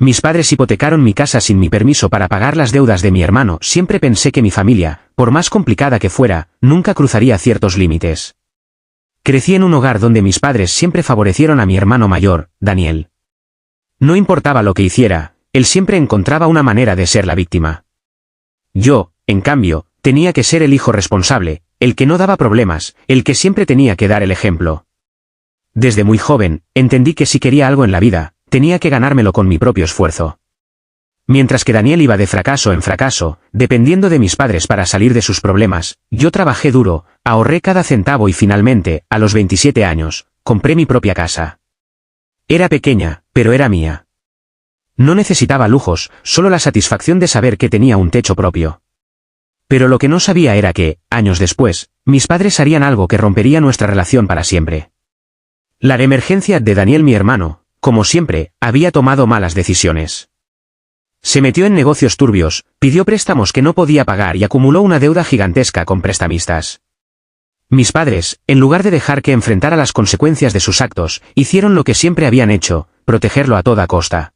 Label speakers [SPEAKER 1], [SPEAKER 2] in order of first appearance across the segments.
[SPEAKER 1] Mis padres hipotecaron mi casa sin mi permiso para pagar las deudas de mi hermano. Siempre pensé que mi familia, por más complicada que fuera, nunca cruzaría ciertos límites. Crecí en un hogar donde mis padres siempre favorecieron a mi hermano mayor, Daniel. No importaba lo que hiciera, él siempre encontraba una manera de ser la víctima. Yo, en cambio, tenía que ser el hijo responsable, el que no daba problemas, el que siempre tenía que dar el ejemplo. Desde muy joven, entendí que si quería algo en la vida, tenía que ganármelo con mi propio esfuerzo. Mientras que Daniel iba de fracaso en fracaso, dependiendo de mis padres para salir de sus problemas, yo trabajé duro, ahorré cada centavo y finalmente, a los 27 años, compré mi propia casa. Era pequeña, pero era mía. No necesitaba lujos, solo la satisfacción de saber que tenía un techo propio. Pero lo que no sabía era que, años después, mis padres harían algo que rompería nuestra relación para siempre. La emergencia de Daniel, mi hermano, como siempre, había tomado malas decisiones. Se metió en negocios turbios, pidió préstamos que no podía pagar y acumuló una deuda gigantesca con prestamistas. Mis padres, en lugar de dejar que enfrentara las consecuencias de sus actos, hicieron lo que siempre habían hecho, protegerlo a toda costa.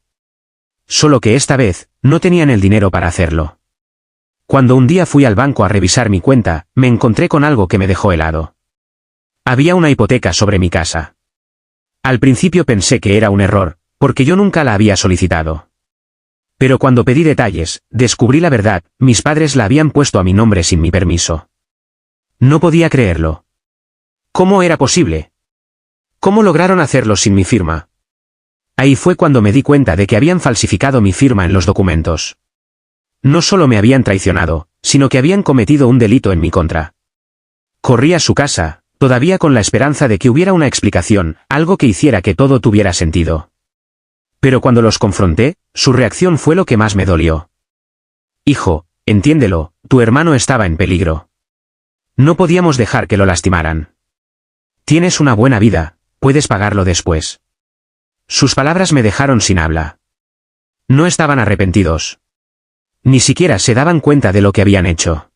[SPEAKER 1] Solo que esta vez, no tenían el dinero para hacerlo. Cuando un día fui al banco a revisar mi cuenta, me encontré con algo que me dejó helado. Había una hipoteca sobre mi casa. Al principio pensé que era un error, porque yo nunca la había solicitado. Pero cuando pedí detalles, descubrí la verdad: mis padres la habían puesto a mi nombre sin mi permiso. No podía creerlo. ¿Cómo era posible? ¿Cómo lograron hacerlo sin mi firma? Ahí fue cuando me di cuenta de que habían falsificado mi firma en los documentos. No solo me habían traicionado, sino que habían cometido un delito en mi contra. Corrí a su casa, todavía con la esperanza de que hubiera una explicación, algo que hiciera que todo tuviera sentido. Pero cuando los confronté, su reacción fue lo que más me dolió. Hijo, entiéndelo, tu hermano estaba en peligro. No podíamos dejar que lo lastimaran. Tienes una buena vida, puedes pagarlo después. Sus palabras me dejaron sin habla. No estaban arrepentidos. Ni siquiera se daban cuenta de lo que habían hecho.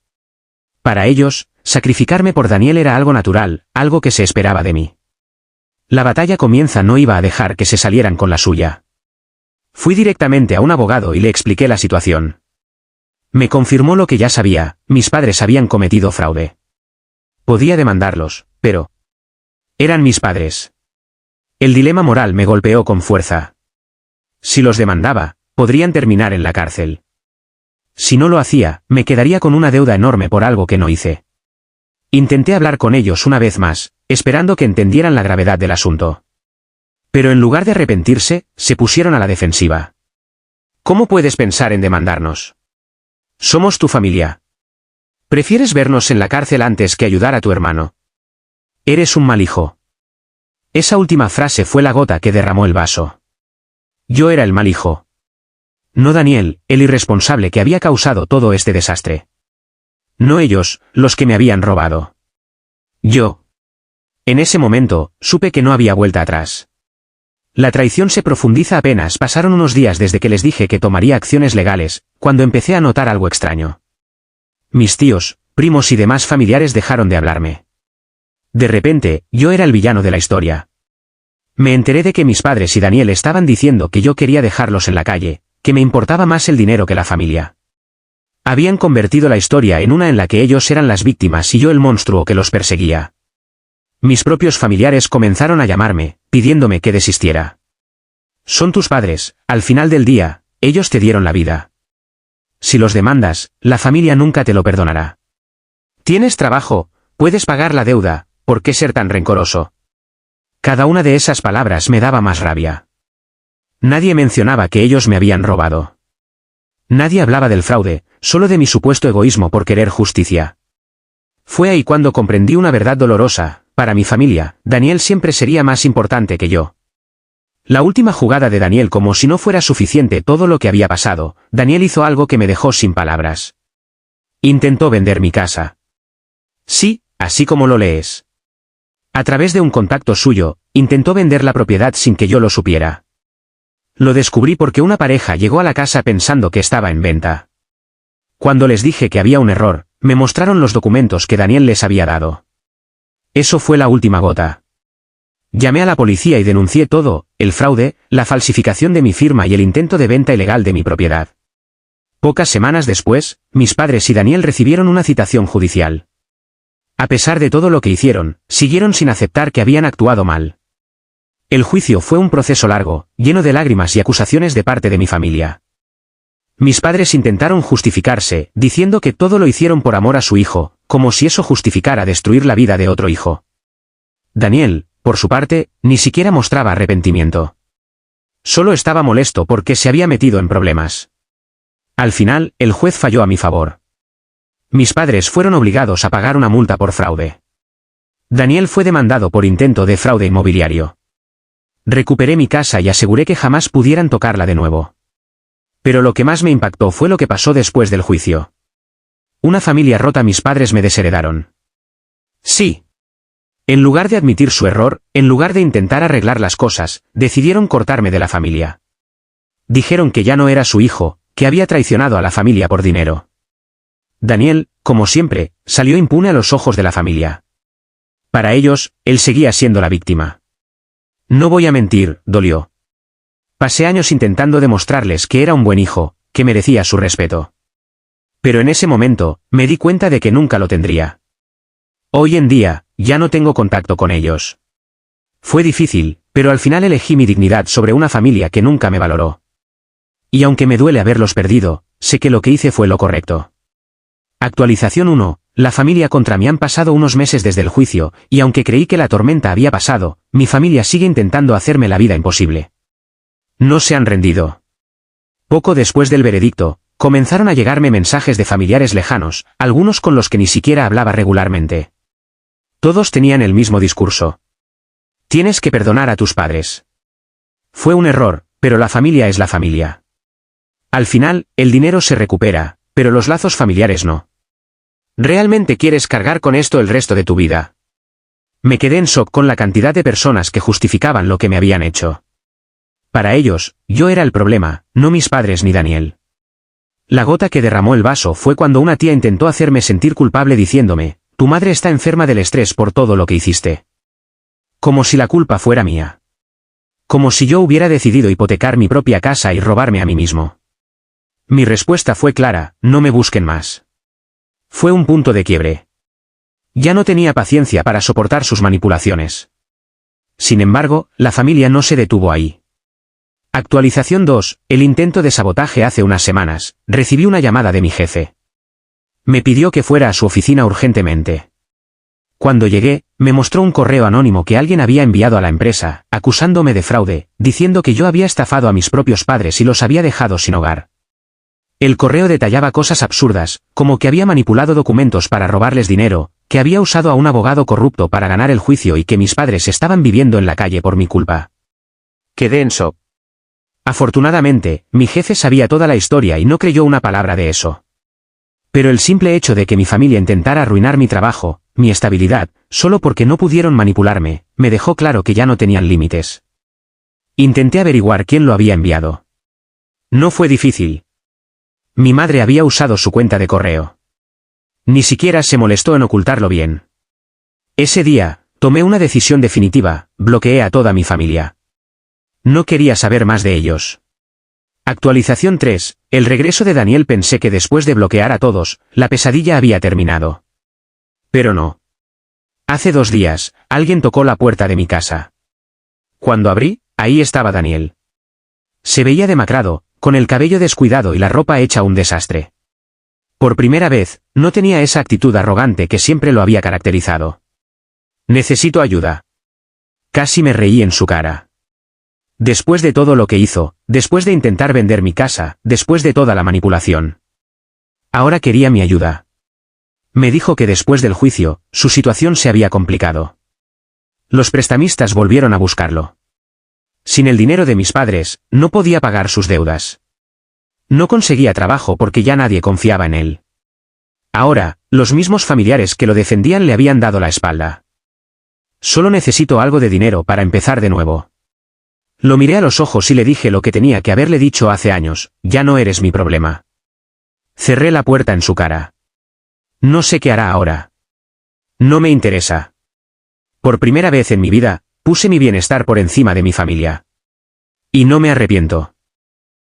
[SPEAKER 1] Para ellos, sacrificarme por Daniel era algo natural, algo que se esperaba de mí. La batalla comienza no iba a dejar que se salieran con la suya. Fui directamente a un abogado y le expliqué la situación. Me confirmó lo que ya sabía: mis padres habían cometido fraude. Podía demandarlos, pero eran mis padres. El dilema moral me golpeó con fuerza. Si los demandaba, podrían terminar en la cárcel. Si no lo hacía, me quedaría con una deuda enorme por algo que no hice. Intenté hablar con ellos una vez más, esperando que entendieran la gravedad del asunto. Pero en lugar de arrepentirse, se pusieron a la defensiva. ¿Cómo puedes pensar en demandarnos? Somos tu familia. ¿Prefieres vernos en la cárcel antes que ayudar a tu hermano? Eres un mal hijo. Esa última frase fue la gota que derramó el vaso. Yo era el mal hijo. No Daniel, el irresponsable que había causado todo este desastre. No ellos, los que me habían robado. Yo. En ese momento, supe que no había vuelta atrás. La traición se profundiza apenas pasaron unos días desde que les dije que tomaría acciones legales, cuando empecé a notar algo extraño. Mis tíos, primos y demás familiares dejaron de hablarme. De repente, yo era el villano de la historia. Me enteré de que mis padres y Daniel estaban diciendo que yo quería dejarlos en la calle, que me importaba más el dinero que la familia. Habían convertido la historia en una en la que ellos eran las víctimas y yo el monstruo que los perseguía. Mis propios familiares comenzaron a llamarme, pidiéndome que desistiera. Son tus padres, al final del día, ellos te dieron la vida. Si los demandas, la familia nunca te lo perdonará. Tienes trabajo, puedes pagar la deuda, ¿por qué ser tan rencoroso? Cada una de esas palabras me daba más rabia. Nadie mencionaba que ellos me habían robado. Nadie hablaba del fraude, solo de mi supuesto egoísmo por querer justicia. Fue ahí cuando comprendí una verdad dolorosa: para mi familia, Daniel siempre sería más importante que yo. La última jugada de Daniel, como si no fuera suficiente todo lo que había pasado, Daniel hizo algo que me dejó sin palabras. Intentó vender mi casa. Sí, así como lo lees. A través de un contacto suyo, intentó vender la propiedad sin que yo lo supiera. Lo descubrí porque una pareja llegó a la casa pensando que estaba en venta. Cuando les dije que había un error, me mostraron los documentos que Daniel les había dado. Eso fue la última gota. Llamé a la policía y denuncié todo, el fraude, la falsificación de mi firma y el intento de venta ilegal de mi propiedad. Pocas semanas después, mis padres y Daniel recibieron una citación judicial. A pesar de todo lo que hicieron, siguieron sin aceptar que habían actuado mal. El juicio fue un proceso largo, lleno de lágrimas y acusaciones de parte de mi familia. Mis padres intentaron justificarse, diciendo que todo lo hicieron por amor a su hijo, como si eso justificara destruir la vida de otro hijo. Daniel, por su parte, ni siquiera mostraba arrepentimiento. Solo estaba molesto porque se había metido en problemas. Al final, el juez falló a mi favor. Mis padres fueron obligados a pagar una multa por fraude. Daniel fue demandado por intento de fraude inmobiliario. Recuperé mi casa y aseguré que jamás pudieran tocarla de nuevo. Pero lo que más me impactó fue lo que pasó después del juicio. Una familia rota, mis padres me desheredaron. Sí. En lugar de admitir su error, en lugar de intentar arreglar las cosas, decidieron cortarme de la familia. Dijeron que ya no era su hijo, que había traicionado a la familia por dinero. Daniel, como siempre, salió impune a los ojos de la familia. Para ellos, él seguía siendo la víctima. No voy a mentir, dolió. Pasé años intentando demostrarles que era un buen hijo, que merecía su respeto. Pero en ese momento, me di cuenta de que nunca lo tendría. Hoy en día, ya no tengo contacto con ellos. Fue difícil, pero al final elegí mi dignidad sobre una familia que nunca me valoró. Y aunque me duele haberlos perdido, sé que lo que hice fue lo correcto. Actualización 1. La familia contra mí. Han pasado unos meses desde el juicio, y aunque creí que la tormenta había pasado, mi familia sigue intentando hacerme la vida imposible. No se han rendido. Poco después del veredicto, comenzaron a llegarme mensajes de familiares lejanos, algunos con los que ni siquiera hablaba regularmente. Todos tenían el mismo discurso. Tienes que perdonar a tus padres. Fue un error, pero la familia es la familia. Al final, el dinero se recupera, pero los lazos familiares no. ¿Realmente quieres cargar con esto el resto de tu vida? Me quedé en shock con la cantidad de personas que justificaban lo que me habían hecho. Para ellos, yo era el problema, no mis padres ni Daniel. La gota que derramó el vaso fue cuando una tía intentó hacerme sentir culpable diciéndome, tu madre está enferma del estrés por todo lo que hiciste. Como si la culpa fuera mía. Como si yo hubiera decidido hipotecar mi propia casa y robarme a mí mismo. Mi respuesta fue clara, no me busquen más. Fue un punto de quiebre. Ya no tenía paciencia para soportar sus manipulaciones. Sin embargo, la familia no se detuvo ahí. Actualización 2. El intento de sabotaje. Hace unas semanas, recibí una llamada de mi jefe. Me pidió que fuera a su oficina urgentemente. Cuando llegué, me mostró un correo anónimo que alguien había enviado a la empresa, acusándome de fraude, diciendo que yo había estafado a mis propios padres y los había dejado sin hogar. El correo detallaba cosas absurdas, como que había manipulado documentos para robarles dinero, que había usado a un abogado corrupto para ganar el juicio y que mis padres estaban viviendo en la calle por mi culpa. Quedé en shock. Afortunadamente, mi jefe sabía toda la historia y no creyó una palabra de eso. Pero el simple hecho de que mi familia intentara arruinar mi trabajo, mi estabilidad, solo porque no pudieron manipularme, me dejó claro que ya no tenían límites. Intenté averiguar quién lo había enviado. No fue difícil. Mi madre había usado su cuenta de correo. Ni siquiera se molestó en ocultarlo bien. Ese día, tomé una decisión definitiva, bloqueé a toda mi familia. No quería saber más de ellos. Actualización 3. El regreso de Daniel. Pensé que después de bloquear a todos, la pesadilla había terminado. Pero no. Hace 2 días, alguien tocó la puerta de mi casa. Cuando abrí, ahí estaba Daniel. Se veía demacrado, con el cabello descuidado y la ropa hecha un desastre. Por primera vez, no tenía esa actitud arrogante que siempre lo había caracterizado. Necesito ayuda. Casi me reí en su cara. Después de todo lo que hizo, después de intentar vender mi casa, después de toda la manipulación. Ahora quería mi ayuda. Me dijo que después del juicio, su situación se había complicado. Los prestamistas volvieron a buscarlo. Sin el dinero de mis padres, no podía pagar sus deudas. No conseguía trabajo porque ya nadie confiaba en él. Ahora, los mismos familiares que lo defendían le habían dado la espalda. Solo necesito algo de dinero para empezar de nuevo. Lo miré a los ojos y le dije lo que tenía que haberle dicho hace años, ya no eres mi problema. Cerré la puerta en su cara. No sé qué hará ahora. No me interesa. Por primera vez en mi vida, puse mi bienestar por encima de mi familia. Y no me arrepiento.